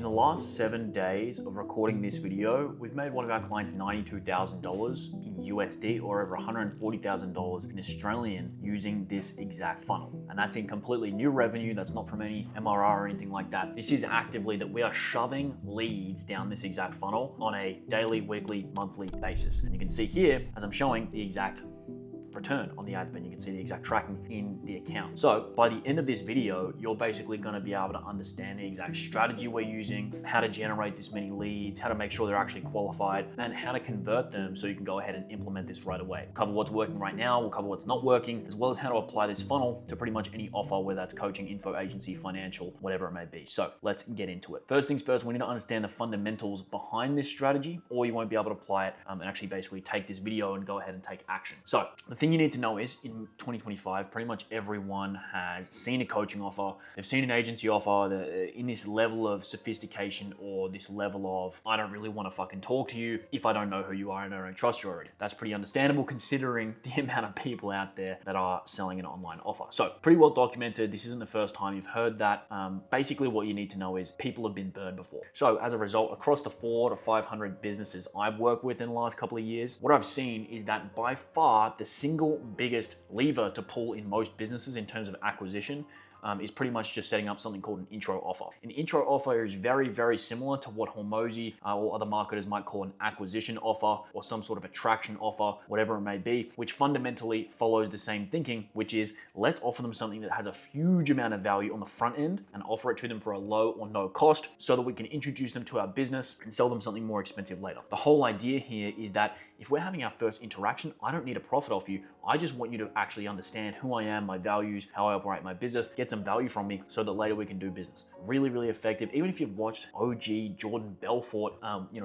the last 7 days of recording this video, we've made one of our clients $92,000 in USD or over $140,000 in Australian using this exact funnel. And that's in completely new revenue. That's not from any MRR or anything like that. This is actively that we are shoving leads down this exact funnel on a daily, weekly, monthly basis. And you can see here, as I'm showing, the exact return on the ad spend. You can see the exact tracking in the account. So by the end of this video, you're basically going to be able to understand the exact strategy we're using, how to generate this many leads, how to make sure they're actually qualified, and how to convert them so you can go ahead and implement this right away. We'll cover what's working right now, we'll cover what's not working, as well as how to apply this funnel to pretty much any offer, whether that's coaching, info agency, financial, whatever it may be. So let's get into it. First things first, we need to understand the fundamentals behind this strategy, or you won't be able to apply it and actually basically take this video and go ahead and take action. So the thing you need to know is in 2025, pretty much everyone has seen a coaching offer, they've seen an agency offer in this level of sophistication or this level of, I don't really want to fucking talk to you if I don't know who you are and I don't trust you already. That's pretty understandable considering the amount of people out there that are selling an online offer. So pretty well documented. This isn't the first time you've heard that. Basically what you need to know is people have been burned before. So as a result, across the 400 to 500 businesses I've worked with in the last couple of years, what I've seen is that by far the single biggest lever to pull in most businesses in terms of acquisition is pretty much just setting up something called an intro offer. An intro offer is very, very similar to what Hormozy or other marketers might call an acquisition offer or some sort of attraction offer, whatever it may be, which fundamentally follows the same thinking, which is let's offer them something that has a huge amount of value on the front end and offer it to them for a low or no cost so that we can introduce them to our business and sell them something more expensive later. The whole idea here is that if we're having our first interaction, I don't need a profit off you. I just want you to actually understand who I am, my values, how I operate my business, get some value from me so that later we can do business. Really, really effective. Even if you've watched OG Jordan Belfort,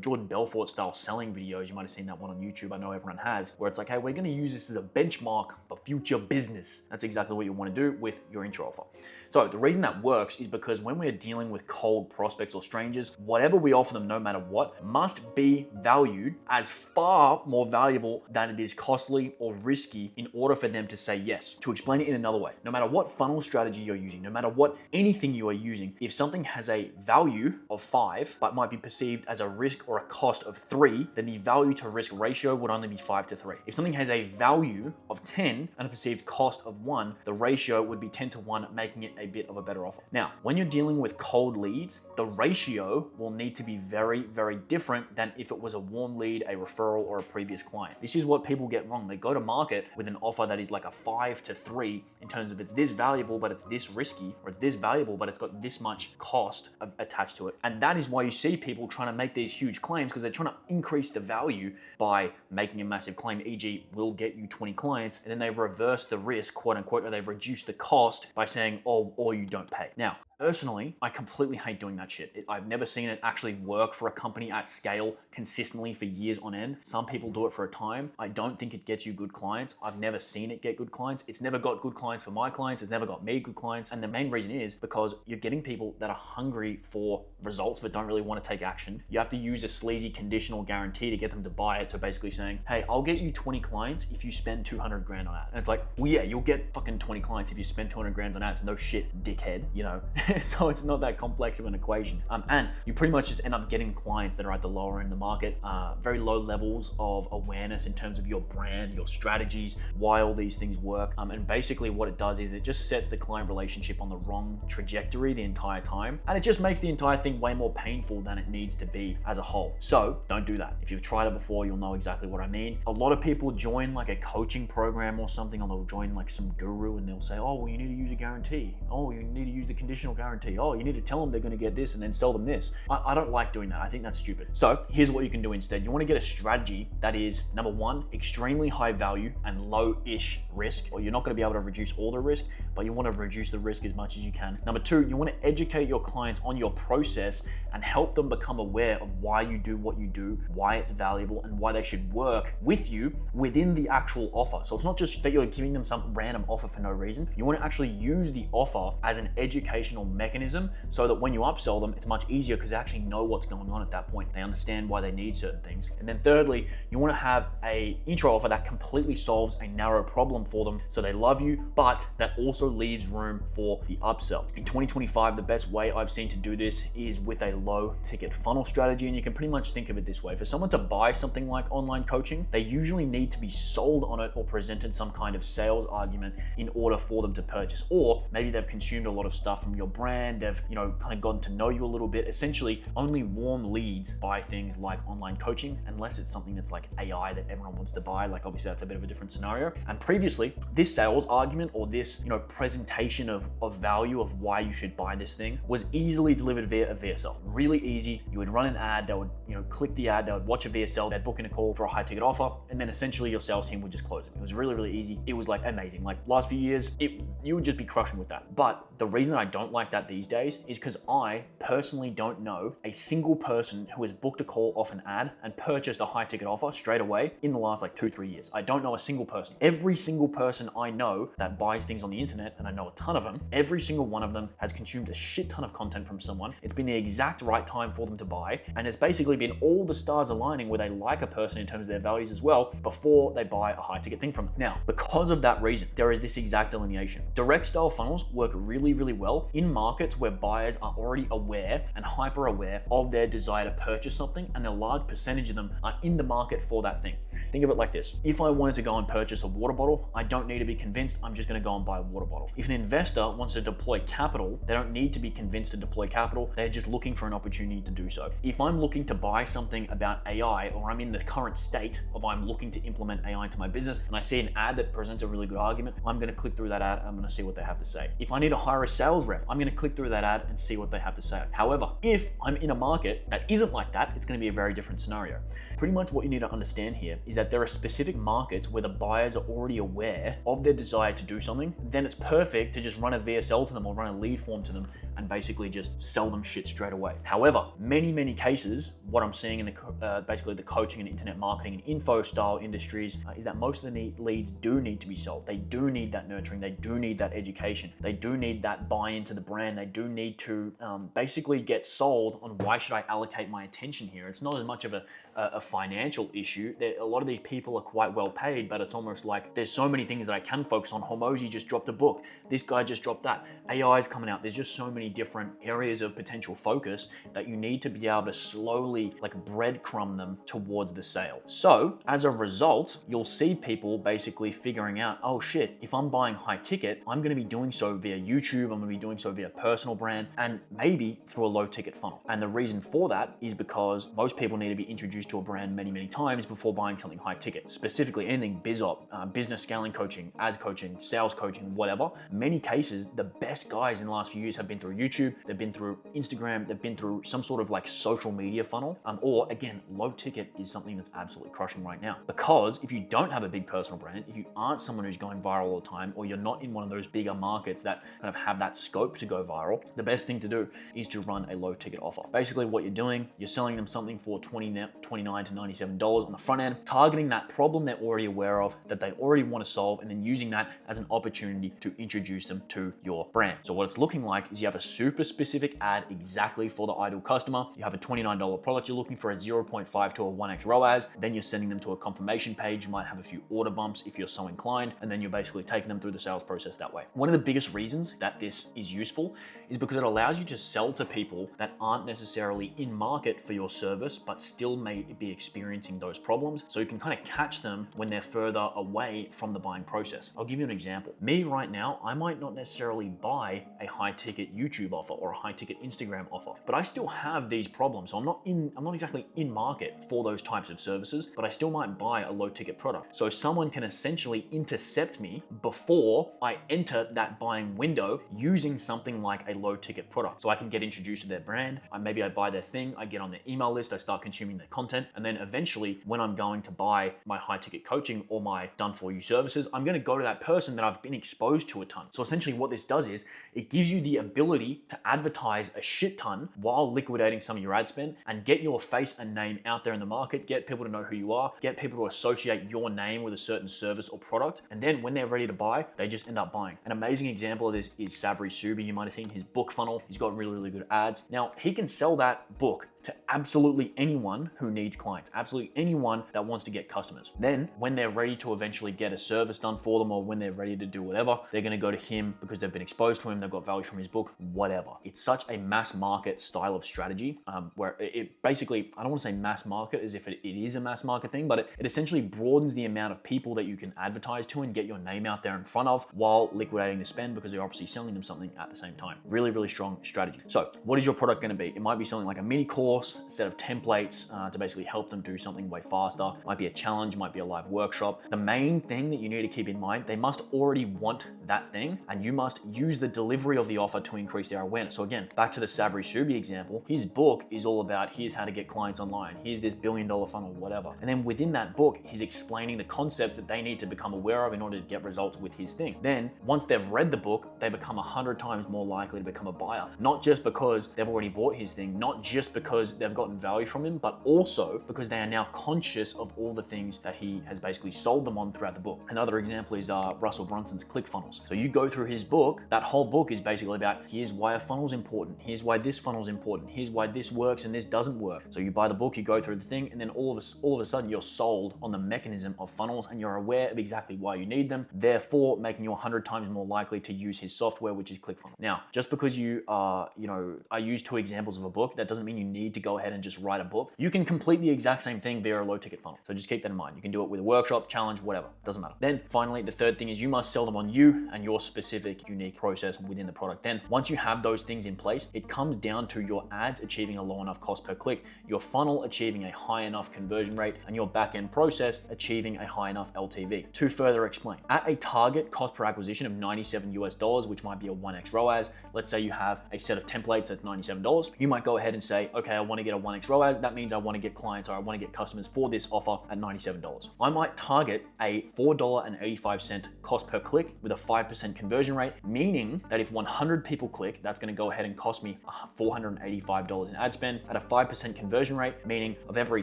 Jordan Belfort style selling videos, you might have seen that one on YouTube. I know everyone has, where it's like, hey, we're going to use this as a benchmark for future business. That's exactly what you want to do with your intro offer. So the reason that works is because when we're dealing with cold prospects or strangers, whatever we offer them, no matter what, must be valued as far more valuable than it is costly or risky in order for them to say yes. To explain it in another way, no matter what funnel strategy you're using, no matter what anything you are using, if something has a value of 5, but might be perceived as a risk or a cost of 3, then the value to risk ratio would only be 5 to 3. If something has a value of 10 and a perceived cost of 1, the ratio would be 10 to 1, making it a bit of a better offer. Now, when you're dealing with cold leads, the ratio will need to be very, very different than if it was a warm lead, a referral, or a previous client. This is what people get wrong. They go to market with an offer that is like a 5 to 3 in terms of it's this valuable, but it's this risky, or it's this valuable, but it's got this much cost attached to it. And that is why you see people trying to make these huge claims because they're trying to increase the value by making a massive claim, e.g. we'll get you 20 clients, and then they reverse the risk, quote unquote, or they've reduced the cost by saying, oh, or you don't pay. Now, personally, I completely hate doing that shit. I've never seen it actually work for a company at scale consistently for years on end. Some people do it for a time. I don't think it gets you good clients. I've never seen it get good clients. It's never got good clients for my clients. It's never got me good clients. And the main reason is because you're getting people that are hungry for results but don't really want to take action. You have to use a sleazy conditional guarantee to get them to buy it. So basically saying, hey, I'll get you 20 clients if you spend 200 grand on ads. And it's like, well, yeah, you'll get fucking 20 clients if you spend 200 grand on ads. No shit, dickhead, you know? So it's not that complex of an equation. And you pretty much just end up getting clients that are at the lower end of the market, very low levels of awareness in terms of your brand, your strategies, why all these things work. And basically what it does is it just sets the client relationship on the wrong trajectory the entire time. And it just makes the entire thing way more painful than it needs to be as a whole. So don't do that. If you've tried it before, you'll know exactly what I mean. A lot of people join like a coaching program or something, or they'll join like some guru and they'll say, oh, well, you need to use a guarantee. Oh, you need to use the conditional guarantee. Oh, you need to tell them they're going to get this and then sell them this. I don't like doing that. I think that's stupid. So here's what you can do instead. You want to get a strategy that is, number one, extremely high value and low-ish risk, or you're not going to be able to reduce all the risk, but you want to reduce the risk as much as you can. Number two, you want to educate your clients on your process and help them become aware of why you do what you do, why it's valuable, and why they should work with you within the actual offer. So it's not just that you're giving them some random offer for no reason. You want to actually use the offer as an educational educational mechanism so that when you upsell them, it's much easier because they actually know what's going on at that point. They understand why they need certain things. And then thirdly, you want to have a intro offer that completely solves a narrow problem for them so they love you, but that also leaves room for the upsell. In 2025, the best way I've seen to do this is with a low ticket funnel strategy. And you can pretty much think of it this way. For someone to buy something like online coaching, they usually need to be sold on it or presented some kind of sales argument in order for them to purchase. Or maybe they've consumed a lot of stuff from your brand. They've, kind of gotten to know you a little bit. Essentially, only warm leads buy things like online coaching, unless it's something that's like AI that everyone wants to buy. Like obviously that's a bit of a different scenario. And previously, this sales argument or this, presentation of value of why you should buy this thing was easily delivered via a VSL. Really easy. You would run an ad, they would, click the ad, they would watch a VSL, they'd book in a call for a high ticket offer, and then essentially your sales team would just close it. It was really, really easy. It was like amazing. Like last few years, you would just be crushing with that. But the reason I don't like that these days is because I personally don't know a single person who has booked a call off an ad and purchased a high ticket offer straight away in the last like 2-3 years. I don't know a single person. Every single person I know that buys things on the internet, and I know a ton of them, every single one of them has consumed a shit ton of content from someone. It's been the exact right time for them to buy, and it's basically been all the stars aligning where they like a person in terms of their values as well before they buy a high ticket thing from them. Now, because of that reason, there is this exact delineation. Direct style funnels work really, really well in markets where buyers are already aware and hyper aware of their desire to purchase something, and a large percentage of them are in the market for that thing. Think of it like this. If I wanted to go and purchase a water bottle, I don't need to be convinced. I'm just going to go and buy a water bottle. If an investor wants to deploy capital, they don't need to be convinced to deploy capital. They're just looking for an opportunity to do so. If I'm looking to buy something about AI, or I'm in the current state of I'm looking to implement AI into my business, and I see an ad that presents a really good argument, I'm going to click through that ad. I'm going to see what they have to say. If I need to hire a sales rep, I'm going to click through that ad and see what they have to say. However, if I'm in a market that isn't like that, it's going to be a very different scenario. Pretty much what you need to understand here is that there are specific markets where the buyers are already aware of their desire to do something. Then it's perfect to just run a VSL to them or run a lead form to them and basically just sell them shit straight away. However, many cases, what I'm seeing in the basically the coaching and internet marketing and info style industries is that most of the leads do need to be sold. They do need that nurturing. They do need that education. They do need that buy into the brand. They do need to basically get sold on why should I allocate my attention here. It's not as much of a financial issue. A lot of these people are quite well paid, but it's almost like there's so many things that I can focus on. Hormozy just dropped a book. This guy just dropped that. AI is coming out. There's just so many different areas of potential focus that you need to be able to slowly like breadcrumb them towards the sale. So as a result, you'll see people basically figuring out, oh shit, if I'm buying high ticket, I'm going to be doing so via YouTube. I'm going to be doing so via personal brand and maybe through a low ticket funnel. And the reason for that is because most people need to be introduced to a brand many times before buying something high ticket. Specifically anything BizOp, business scaling coaching, ads coaching, sales coaching, whatever. Many cases, the best guys in the last few years have been through YouTube, they've been through Instagram, they've been through some sort of like social media funnel, or again, low ticket is something that's absolutely crushing right now. Because if you don't have a big personal brand, if you aren't someone who's going viral all the time, or you're not in one of those bigger markets that kind of have that scope to go viral, the best thing to do is to run a low ticket offer. Basically what you're doing, you're selling them something for $29 to $97 on the front end, targeting that problem they're already aware of, that they already want to solve, and then using that as an opportunity to introduce them to your brand. So what it's looking like is you have a super specific ad exactly for the ideal customer. You have a $29 product you're looking for, a 0.5 to a 1x ROAS. Then you're sending them to a confirmation page. You might have a few order bumps if you're so inclined, and then you're basically taking them through the sales process that way. One of the biggest reasons that this is useful is because it allows you to sell to people that aren't necessarily in market for your service, but still may be experiencing those problems. So you can kind of catch them when they're further away from the buying process. I'll give you an example. Me right now, I might not necessarily buy a high ticket YouTube offer or a high ticket Instagram offer, but I still have these problems. So I'm not exactly in market for those types of services, but I still might buy a low ticket product. So someone can essentially intercept me before I enter that buying window using something like a low ticket product. So I can get introduced to their brand. Maybe I buy their thing, I get on their email list, I start consuming their content. And then eventually when I'm going to buy my high ticket coaching or my done for you services, I'm going to go to that person that I've been exposed to a ton. So essentially what this does is it gives you the ability to advertise a shit ton while liquidating some of your ad spend and get your face and name out there in the market, get people to know who you are, get people to associate your name with a certain service or product. And then when they're ready to buy, they just end up buying. An amazing example of this is Sabri Subi. You you might have seen his book funnel. He's got really, really good ads. Now, he can sell that book to absolutely anyone who needs clients, absolutely anyone that wants to get customers. Then when they're ready to eventually get a service done for them, or when they're ready to do whatever, they're gonna go to him because they've been exposed to him, they've got value from his book, whatever. It's such a mass market style of strategy where it basically, I don't wanna say mass market as if it is a mass market thing, but it essentially broadens the amount of people that you can advertise to and get your name out there in front of while liquidating the spend, because you're obviously selling them something at the same time. Really, really strong strategy. So what is your product gonna be? It might be something like a mini course, a set of templates to basically help them do something way faster. It might be a challenge, might be a live workshop. The main thing that you need to keep in mind, they must already want that thing, and you must use the delivery of the offer to increase their awareness. So again, back to the Sabri Subi example, his book is all about here's how to get clients online, here's this $1 billion funnel, whatever. And then within that book, he's explaining the concepts that they need to become aware of in order to get results with his thing. Then once they've read the book, they become 100 times more likely to become a buyer, not just because they've already bought his thing, not just because they've gotten value from him, but also because they are now conscious of all the things that he has basically sold them on throughout the book. Another example is Russell Brunson's ClickFunnels. So you go through his book, that whole book is basically about here's why a funnel's important, here's why this funnel's important, here's why this works and this doesn't work. So you buy the book, you go through the thing, and then all of a sudden you're sold on the mechanism of funnels and you're aware of exactly why you need them, therefore making you 100 times more likely to use his software, which is ClickFunnels. Now, just because I use two examples of a book, that doesn't mean you need to go ahead and just write a book. You can complete the exact same thing via a low ticket funnel. So just keep that in mind. You can do it with a workshop, challenge, whatever, doesn't matter. Then finally, the third thing is you must sell them on you and your specific unique process within the product. Then once you have those things in place, it comes down to your ads achieving a low enough cost per click, your funnel achieving a high enough conversion rate, and your back-end process achieving a high enough LTV. To further explain, at a target cost per acquisition of $97, which might be a 1x ROAS, let's say you have a set of templates at $97, you might go ahead and say, okay, I want to get a 1x ROAS. That means I want to get clients, or I want to get customers for this offer at $97. I might target a $4.85 cost per click with a 5% conversion rate, meaning that if 100 people click, that's going to go ahead and cost me $485 in ad spend at a 5% conversion rate, meaning of every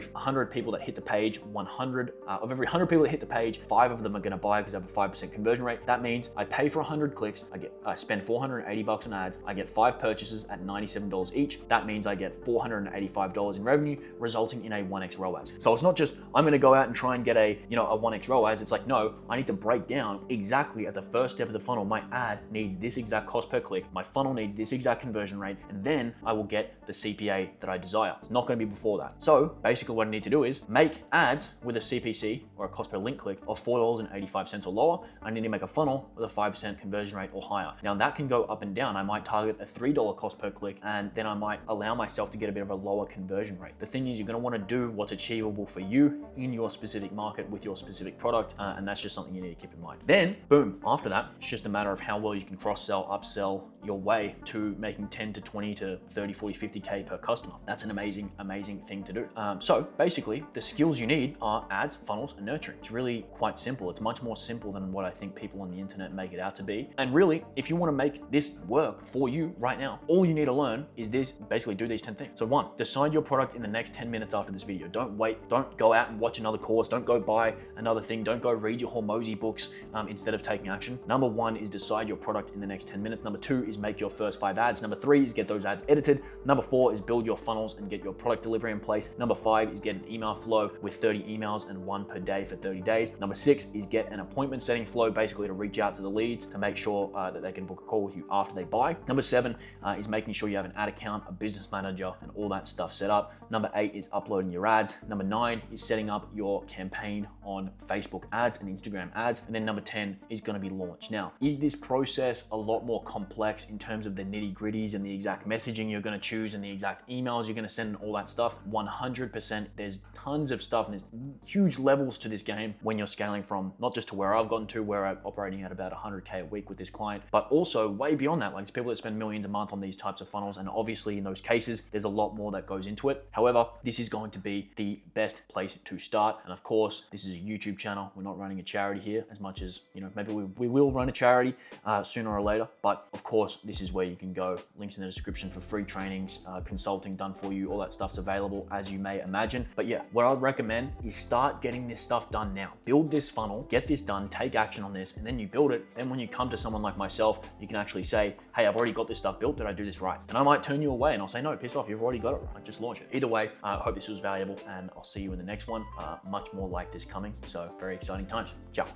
100 people that hit the page, 100 people that hit the page, 5 of them are going to buy because I have a 5% conversion rate. That means I pay for 100 clicks, I spend $480 on ads, I get 5 purchases at $97 each. That means I get $485 in revenue, resulting in a 1x ROAS. So it's not just I'm going to go out and try and get a 1x ROAS. It's like, no, I need to break down exactly at the first step of the funnel. My ad needs this exact cost per click, my funnel needs this exact conversion rate, and then I will get the CPA that I desire. It's not going to be before that. So basically what I need to do is make ads with a CPC, or a cost per link click, of $4.85 or lower. I need to make a funnel with a 5% conversion rate or higher. Now that can go up and down. I might target a $3 cost per click, and then I might allow myself to get a bit of a lower conversion rate. The thing is, you're going to want to do what's achievable for you in your specific market with your specific product, and that's just something you need to keep in mind. Then boom, after that, it's just a matter of how well you can cross-sell, upsell your way to making 10 to 20 to 30, 40, 50K per customer. That's an amazing thing to do. So basically the skills you need are ads, funnels, and nurturing. It's really quite simple. It's much more simple than what I think people on the internet make it out to be. And really, if you want to make this work for you right now, all you need to learn is basically do these 10 things. So 1, decide your product in the next 10 minutes after this video. Don't wait. Don't go out and watch another course. Don't go buy another thing. Don't go read your Hormozy books instead of taking action. Number 1 is decide your product in the next 10 minutes. Number 2 is make your first 5 ads. Number 3 is get those ads edited. Number 4 is build your funnels and get your product delivery in place. Number 5 is get an email flow with 30 emails and 1 per day for 30 days. Number 6 is get an appointment setting flow, basically to reach out to the leads to make sure that they can book a call with you after they buy. Number 7 is making sure you have an ad account, a business manager, and all that stuff set up. Number 8 is uploading your ads. Number 9 is setting up your campaign on Facebook ads and Instagram ads. And then number 10 is going to be launch. Now, is this process a lot more complex in terms of the nitty gritties and the exact messaging you're going to choose and the exact emails you're going to send and all that stuff? 100%. There's tons of stuff and there's huge levels to this game when you're scaling from not just to where I've gotten to, where I'm operating at about 100K a week with this client, but also way beyond that. Like, it's people that spend millions a month on these types of funnels. And obviously in those cases, there's a lot more that goes into it. However, this is going to be the best place to start. And of course, this is a YouTube channel. We're not running a charity here, as much as, you know, maybe we will run a charity sooner or later. But of course, this is where you can go. Links in the description for free trainings, consulting done for you. All that stuff's available, as you may imagine. But yeah, what I'd recommend is start getting this stuff done now. Build this funnel, get this done, take action on this, and then you build it. Then when you come to someone like myself, you can actually say, hey, I've already got this stuff built. Did I do this right? And I might turn you away and I'll say, no, piss off. You've already got it right. Just launch it. Either way, I hope this was valuable and I'll see you in the next one. Much more like this coming. So very exciting times. Ciao.